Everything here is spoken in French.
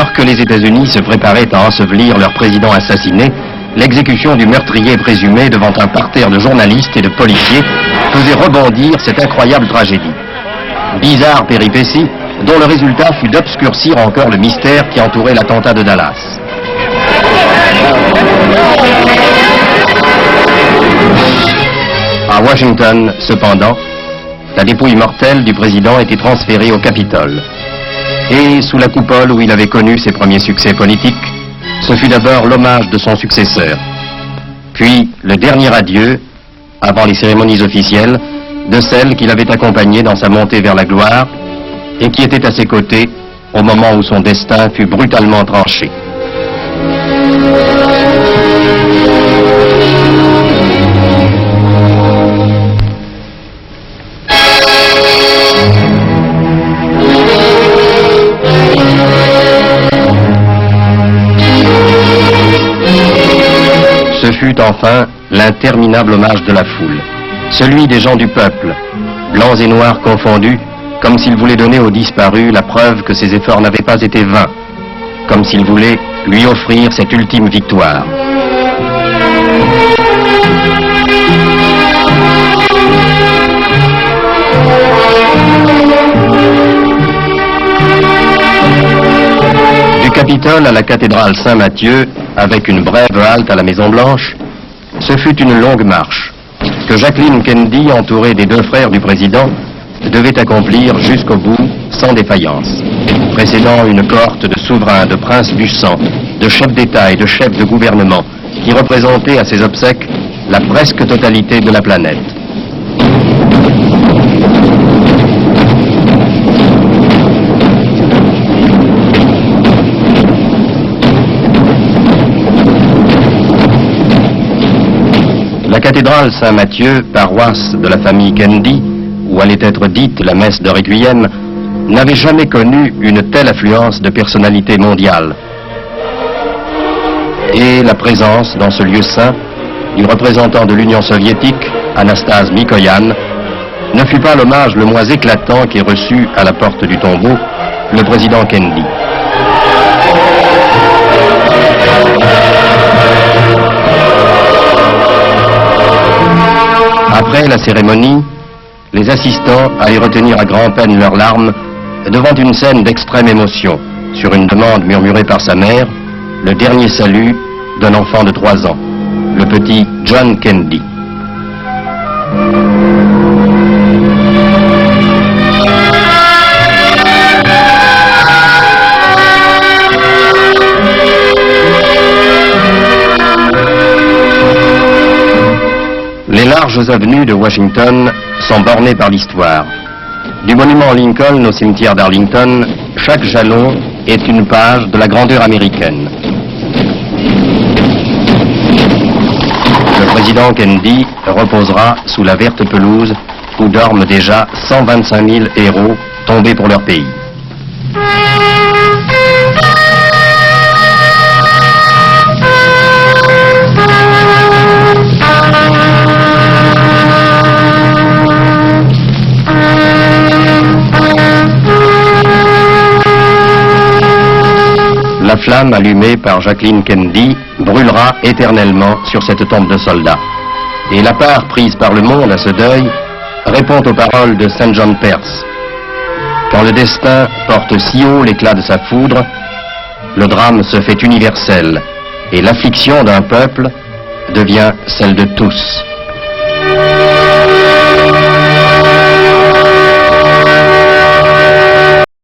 Alors que les États-Unis se préparaient à ensevelir leur président assassiné, l'exécution du meurtrier présumé devant un parterre de journalistes et de policiers faisait rebondir cette incroyable tragédie. Bizarre péripétie dont le résultat fut d'obscurcir encore le mystère qui entourait l'attentat de Dallas. À Washington, cependant, la dépouille mortelle du président était transférée au Capitole. Et sous la coupole où il avait connu ses premiers succès politiques, ce fut d'abord l'hommage de son successeur, puis le dernier adieu, avant les cérémonies officielles, de celle qui l'avait accompagné dans sa montée vers la gloire et qui était à ses côtés au moment où son destin fut brutalement tranché. Ce fut enfin l'interminable hommage de la foule, celui des gens du peuple, blancs et noirs confondus, comme s'il voulait donner au disparu la preuve que ses efforts n'avaient pas été vains, comme s'il voulait lui offrir cette ultime victoire. Du Capitole à la cathédrale Saint-Matthieu, avec une brève halte à la Maison-Blanche, ce fut une longue marche que Jacqueline Kennedy, entourée des deux frères du président, devait accomplir jusqu'au bout sans défaillance, précédant une cohorte de souverains, de princes du sang, de chefs d'État et de chefs de gouvernement qui représentaient à ses obsèques la presque totalité de la planète. La cathédrale Saint-Matthieu, paroisse de la famille Kennedy, où allait être dite la messe de Requiem, n'avait jamais connu une telle affluence de personnalités mondiales. Et la présence dans ce lieu saint du représentant de l'Union soviétique, Anastase Mikoyan, ne fut pas l'hommage le moins éclatant qu'ait reçu à la porte du tombeau le président Kennedy. Après la cérémonie, les assistants allaient retenir à grand-peine leurs larmes devant une scène d'extrême émotion, sur une demande murmurée par sa mère, le dernier salut d'un enfant de 3 ans, le petit John Kennedy. Les larges avenues de Washington sont bornées par l'histoire. Du monument Lincoln au cimetière d'Arlington, chaque jalon est une page de la grandeur américaine. Le président Kennedy reposera sous la verte pelouse où dorment déjà 125 000 héros tombés pour leur pays. La flamme allumée par Jacqueline Kennedy brûlera éternellement sur cette tombe de soldats. Et la part prise par le monde à ce deuil répond aux paroles de Saint John Perse. Quand le destin porte si haut l'éclat de sa foudre, le drame se fait universel et l'affliction d'un peuple devient celle de tous.